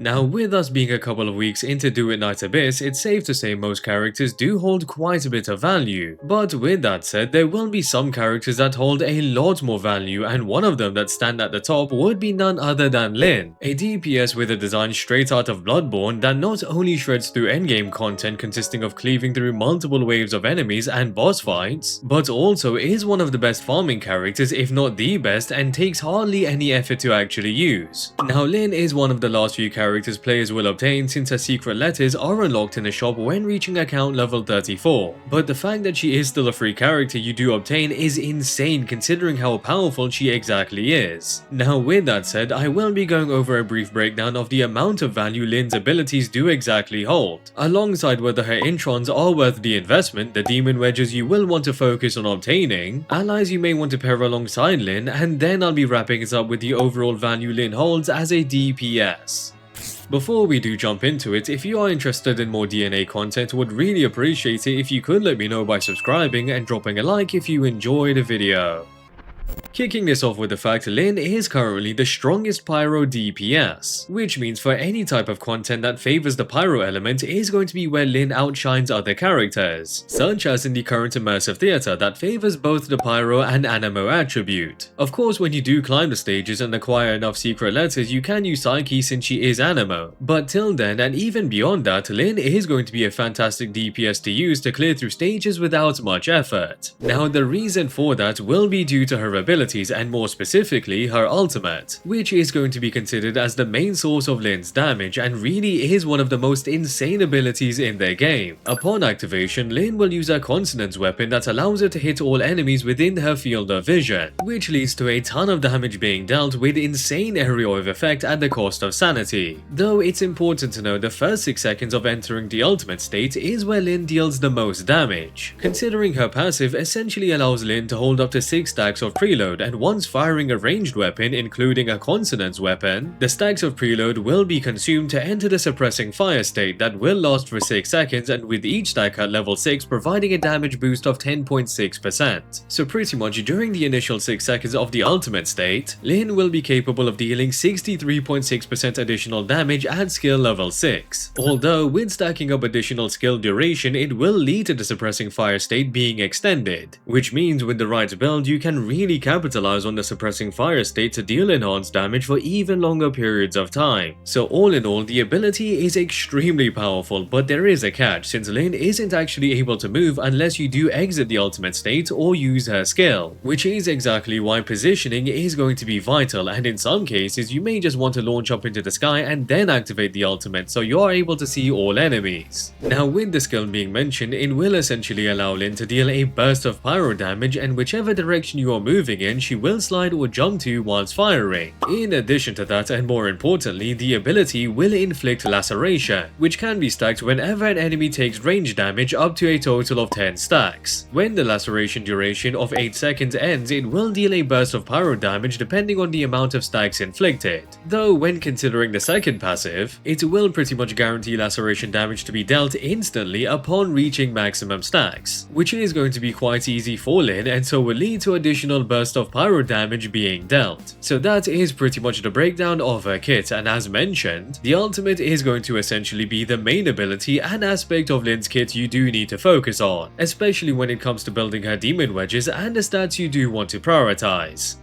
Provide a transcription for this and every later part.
Now, with us being a couple of weeks into DuetNightAbyss, it's safe to say most characters do hold quite a bit of value. But with that said, there will be some characters that hold a lot more value, and one of them that stand at the top would be none other than Lynn, a DPS with a design straight out of Bloodborne that not only shreds through endgame content consisting of cleaving through multiple waves of enemies and boss fights, but also is one of the best farming characters, if not the best, and takes hardly any effort to actually use. Now, Lynn is one of the last few characters players will obtain since her secret letters are unlocked in the shop when reaching account level 34. But the fact that she is still a free character you do obtain is insane considering how powerful she exactly is. Now, with that said, I will be going over a brief breakdown of the amount of value Lynn's abilities do exactly hold, alongside whether her introns are worth the investment, the demon wedges you will want to focus on obtaining, allies you may want to pair alongside Lynn, and then I'll be wrapping it up with the overall value Lynn holds as a DPS. Before we do jump into it, if you are interested in more DNA content, would really appreciate it if you could let me know by subscribing and dropping a like if you enjoyed the video. Kicking this off with the fact Lynn is currently the strongest pyro DPS, which means for any type of content that favors the pyro element is going to be where Lynn outshines other characters, such as in the current immersive theater that favors both the pyro and anemo attribute. Of course, when you do climb the stages and acquire enough secret letters, you can use Psyche since she is anemo, but till then and even beyond that, Lynn is going to be a fantastic DPS to use to clear through stages without much effort. Now, the reason for that will be due to her abilities, and more specifically her ultimate, which is going to be considered as the main source of Lynn's damage and really is one of the most insane abilities in their game. Upon activation, Lynn will use her consonance weapon that allows her to hit all enemies within her field of vision, which leads to a ton of damage being dealt with insane area of effect at the cost of sanity. Though it's important to know the first 6 seconds of entering the ultimate state is where Lynn deals the most damage, considering her passive essentially allows Lynn to hold up to 6 stacks of preload, and once firing a ranged weapon, including a consonance weapon, the stacks of preload will be consumed to enter the suppressing fire state that will last for 6 seconds, and with each stack at level 6 providing a damage boost of 10.6%. So pretty much during the initial 6 seconds of the ultimate state, Lynn will be capable of dealing 63.6% additional damage at skill level 6. Although with stacking up additional skill duration, it will lead to the suppressing fire state being extended, which means with the right build you can really capitalize on the suppressing fire state to deal enhanced damage for even longer periods of time. So all in all, the ability is extremely powerful, but there is a catch since Lynn isn't actually able to move unless you do exit the ultimate state or use her skill, which is exactly why positioning is going to be vital, and in some cases you may just want to launch up into the sky and then activate the ultimate so you are able to see all enemies. Now, with the skill being mentioned, it will essentially allow Lynn to deal a burst of pyro damage, and whichever direction you are moving in, she will slide or jump to whilst firing. In addition to that, and more importantly, the ability will inflict laceration, which can be stacked whenever an enemy takes range damage up to a total of 10 stacks. When the laceration duration of 8 seconds ends, it will deal a burst of pyro damage depending on the amount of stacks inflicted. Though when considering the second passive, it will pretty much guarantee laceration damage to be dealt instantly upon reaching maximum stacks, which is going to be quite easy for Lynn, and so will lead to additional burst of pyro damage being dealt. So that is pretty much the breakdown of her kit, and as mentioned, the ultimate is going to essentially be the main ability and aspect of Lynn's kit you do need to focus on, especially when it comes to building her demon wedges and the stats you do want to prioritize.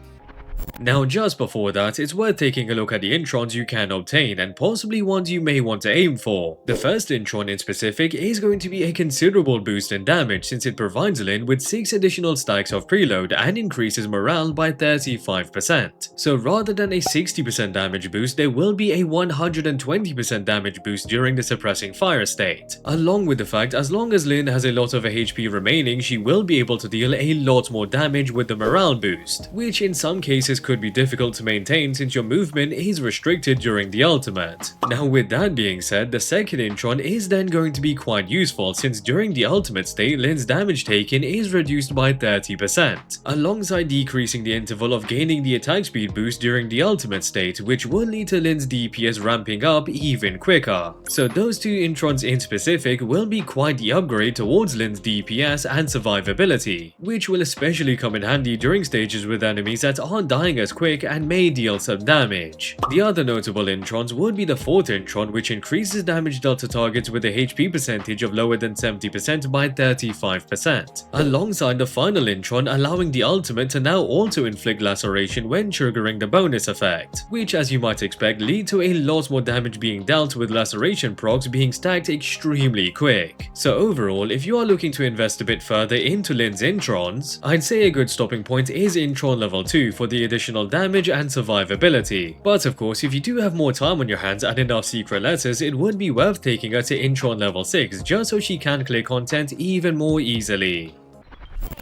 Now, just before that, it's worth taking a look at the introns you can obtain and possibly ones you may want to aim for. The first intron in specific is going to be a considerable boost in damage since it provides Lynn with 6 additional stacks of preload and increases morale by 35%. So rather than a 60% damage boost, there will be a 120% damage boost during the suppressing fire state. Along with the fact, as long as Lynn has a lot of HP remaining, she will be able to deal a lot more damage with the morale boost, which in some cases could be difficult to maintain since your movement is restricted during the ultimate. Now, with that being said, the second intron is then going to be quite useful since during the ultimate state, Lynn's damage taken is reduced by 30%, alongside decreasing the interval of gaining the attack speed boost during the ultimate state, which will lead to Lynn's DPS ramping up even quicker. So those two introns in specific will be quite the upgrade towards Lynn's DPS and survivability, which will especially come in handy during stages with enemies that aren't dying dying as quick and may deal some damage. The other notable introns would be the 4th intron, which increases damage dealt to targets with a HP percentage of lower than 70% by 35%, alongside the final intron allowing the ultimate to now also inflict laceration when triggering the bonus effect, which as you might expect lead to a lot more damage being dealt with laceration procs being stacked extremely quick. So overall, if you are looking to invest a bit further into Lynn's introns, I'd say a good stopping point is intron level 2 for the additional damage and survivability. But of course, if you do have more time on your hands and enough secret letters, it would be worth taking her to intron level 6 just so she can clear content even more easily.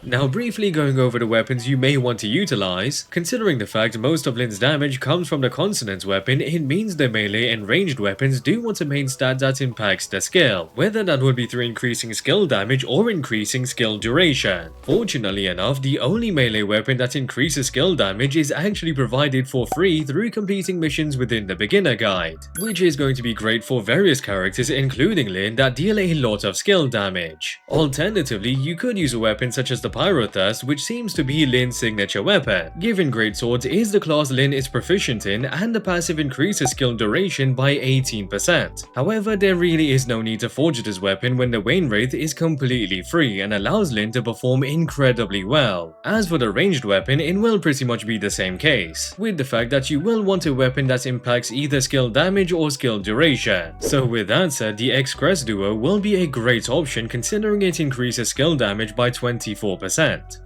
Now briefly going over the weapons you may want to utilize, considering the fact most of Lynn's damage comes from the Consonance weapon, it means the melee and ranged weapons do want a main stat that impacts their skill, whether that would be through increasing skill damage or increasing skill duration. Fortunately enough, the only melee weapon that increases skill damage is actually provided for free through completing missions within the beginner guide, which is going to be great for various characters including Lynn that deal a lot of skill damage. Alternatively, you could use a weapon such as the Pyro Thirst, which seems to be Lynn's signature weapon, given Great Swords is the class Lynn is proficient in and the passive increases skill duration by 18%. However, there really is no need to forge this weapon when the Wayne Wraith is completely free and allows Lynn to perform incredibly well. As for the ranged weapon, it will pretty much be the same case, with the fact that you will want a weapon that impacts either skill damage or skill duration. So with that said, the X-Crest duo will be a great option considering it increases skill damage by 24%,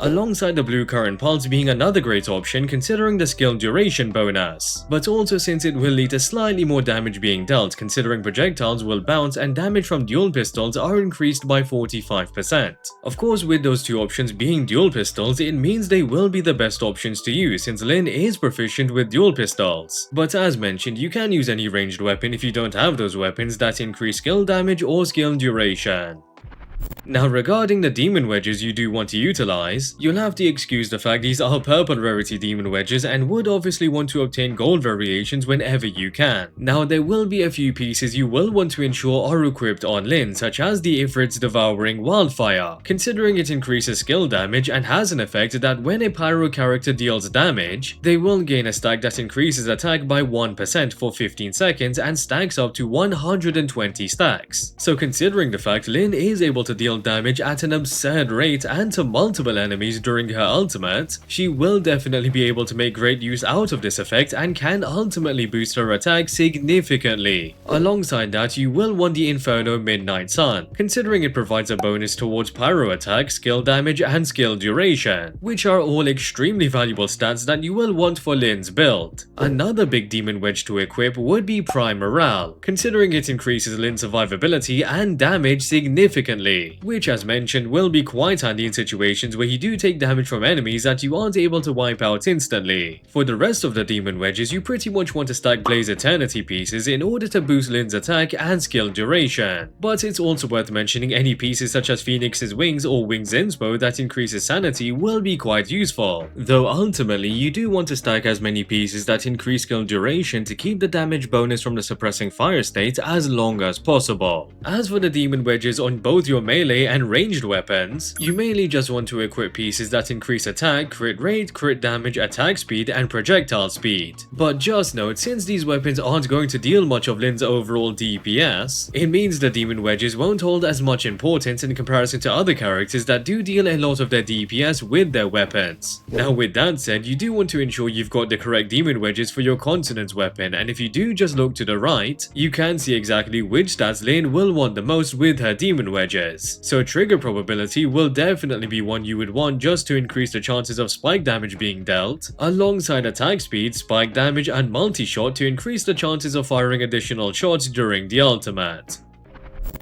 alongside the Blue Current Pulse being another great option considering the skill duration bonus, but also since it will lead to slightly more damage being dealt considering projectiles will bounce and damage from dual pistols are increased by 45%. Of course, with those two options being dual pistols, it means they will be the best options to use since Lynn is proficient with dual pistols, but as mentioned, you can use any ranged weapon if you don't have those weapons that increase skill damage or skill duration. Now regarding the demon wedges you do want to utilize, you'll have to excuse the fact these are purple rarity demon wedges and would obviously want to obtain gold variations whenever you can. Now there will be a few pieces you will want to ensure are equipped on Lynn, such as the Ifrit's Devouring Wildfire, considering it increases skill damage and has an effect that when a pyro character deals damage, they will gain a stack that increases attack by 1% for 15 seconds and stacks up to 120 stacks. So considering the fact Lynn is able to deal damage at an absurd rate and to multiple enemies during her ultimate, she will definitely be able to make great use out of this effect and can ultimately boost her attack significantly. Alongside that, you will want the Inferno Midnight Sun, considering it provides a bonus towards pyro attack, skill damage, and skill duration, which are all extremely valuable stats that you will want for Lynn's build. Another big demon wedge to equip would be Prime Morale, considering it increases Lynn's survivability and damage significantly, which as mentioned will be quite handy in situations where you do take damage from enemies that you aren't able to wipe out instantly. For the rest of the demon wedges, you pretty much want to stack Blaze Eternity pieces in order to boost Lynn's attack and skill duration, but it's also worth mentioning any pieces such as Phoenix's Wings or Wings Inspo that increases sanity will be quite useful, though ultimately you do want to stack as many pieces that increase skill duration to keep the damage bonus from the suppressing fire state as long as possible. As for the demon wedges on both your melee and ranged weapons, you mainly just want to equip pieces that increase attack, crit rate, crit damage, attack speed, and projectile speed. But just note, since these weapons aren't going to deal much of Lynn's overall DPS, it means the demon wedges won't hold as much importance in comparison to other characters that do deal a lot of their DPS with their weapons. Now with that said, you do want to ensure you've got the correct demon wedges for your Consonance weapon, and if you do just look to the right, you can see exactly which stats Lynn will want the most with her demon wedges. So trigger probability will definitely be one you would want just to increase the chances of spike damage being dealt, alongside attack speed, spike damage, and multi-shot to increase the chances of firing additional shots during the ultimate.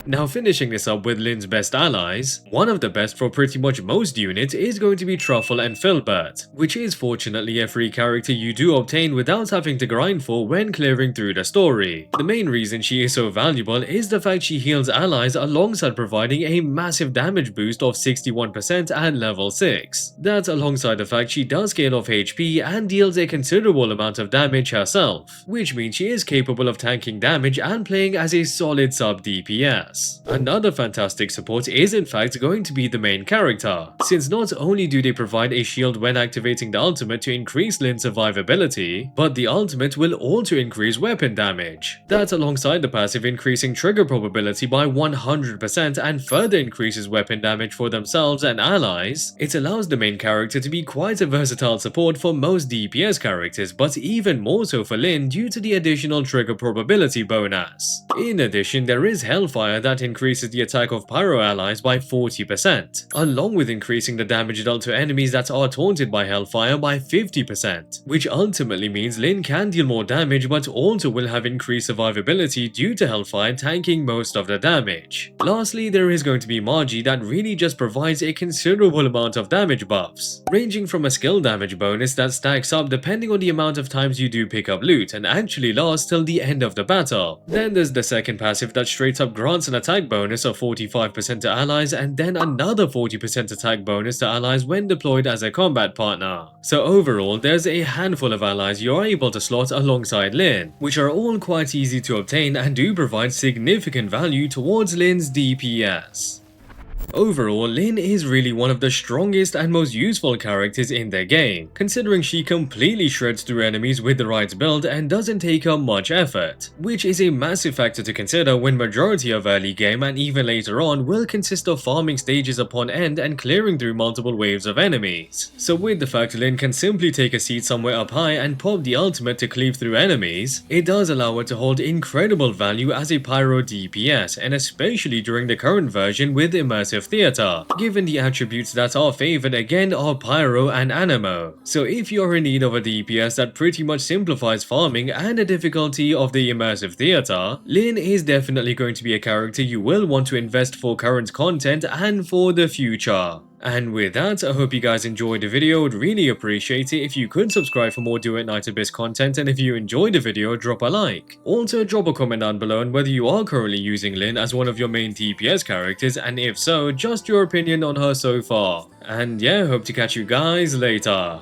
Now finishing this up with Lynn's best allies, one of the best for pretty much most units is going to be Truffle and Filbert, which is fortunately a free character you do obtain without having to grind for when clearing through the story. The main reason she is so valuable is the fact she heals allies alongside providing a massive damage boost of 61% at level 6. That's alongside the fact she does scale off HP and deals a considerable amount of damage herself, which means she is capable of tanking damage and playing as a solid sub DPS. DPS. Another fantastic support is in fact going to be the main character, since not only do they provide a shield when activating the ultimate to increase Lynn's survivability, but the ultimate will also increase weapon damage. That, alongside the passive increasing trigger probability by 100% and further increases weapon damage for themselves and allies, it allows the main character to be quite a versatile support for most DPS characters, but even more so for Lynn due to the additional trigger probability bonus. In addition, there is Hellfire that increases the attack of pyro allies by 40%, along with increasing the damage dealt to enemies that are taunted by Hellfire by 50%, which ultimately means Lynn can deal more damage but also will have increased survivability due to Hellfire tanking most of the damage. Lastly, there is going to be Margie that really just provides a considerable amount of damage buffs, ranging from a skill damage bonus that stacks up depending on the amount of times you do pick up loot and actually lasts till the end of the battle. Then there's the second passive that straight up grants an attack bonus of 45% to allies and then another 40% attack bonus to allies when deployed as a combat partner. So overall, there's a handful of allies you are able to slot alongside Lynn, which are all quite easy to obtain and do provide significant value towards Lynn's DPS. Overall, Lynn is really one of the strongest and most useful characters in the game, considering she completely shreds through enemies with the right build and doesn't take up much effort, which is a massive factor to consider when majority of early game and even later on will consist of farming stages upon end and clearing through multiple waves of enemies. So with the fact Lynn can simply take a seat somewhere up high and pop the ultimate to cleave through enemies, it does allow her to hold incredible value as a pyro DPS, and especially during the current version with immersive theater, given the attributes that are favored again are pyro and anemo. So if you're in need of a DPS that pretty much simplifies farming and the difficulty of the immersive theater, Lynn is definitely going to be a character you will want to invest for current content and for the future. And with that, I hope you guys enjoyed the video. Would really appreciate it if you could subscribe for more DuetNightAbyss content, and if you enjoyed the video, drop a like. Also, drop a comment down below on whether you are currently using Lynn as one of your main DPS characters, and if so, just your opinion on her so far. And yeah, hope to catch you guys later.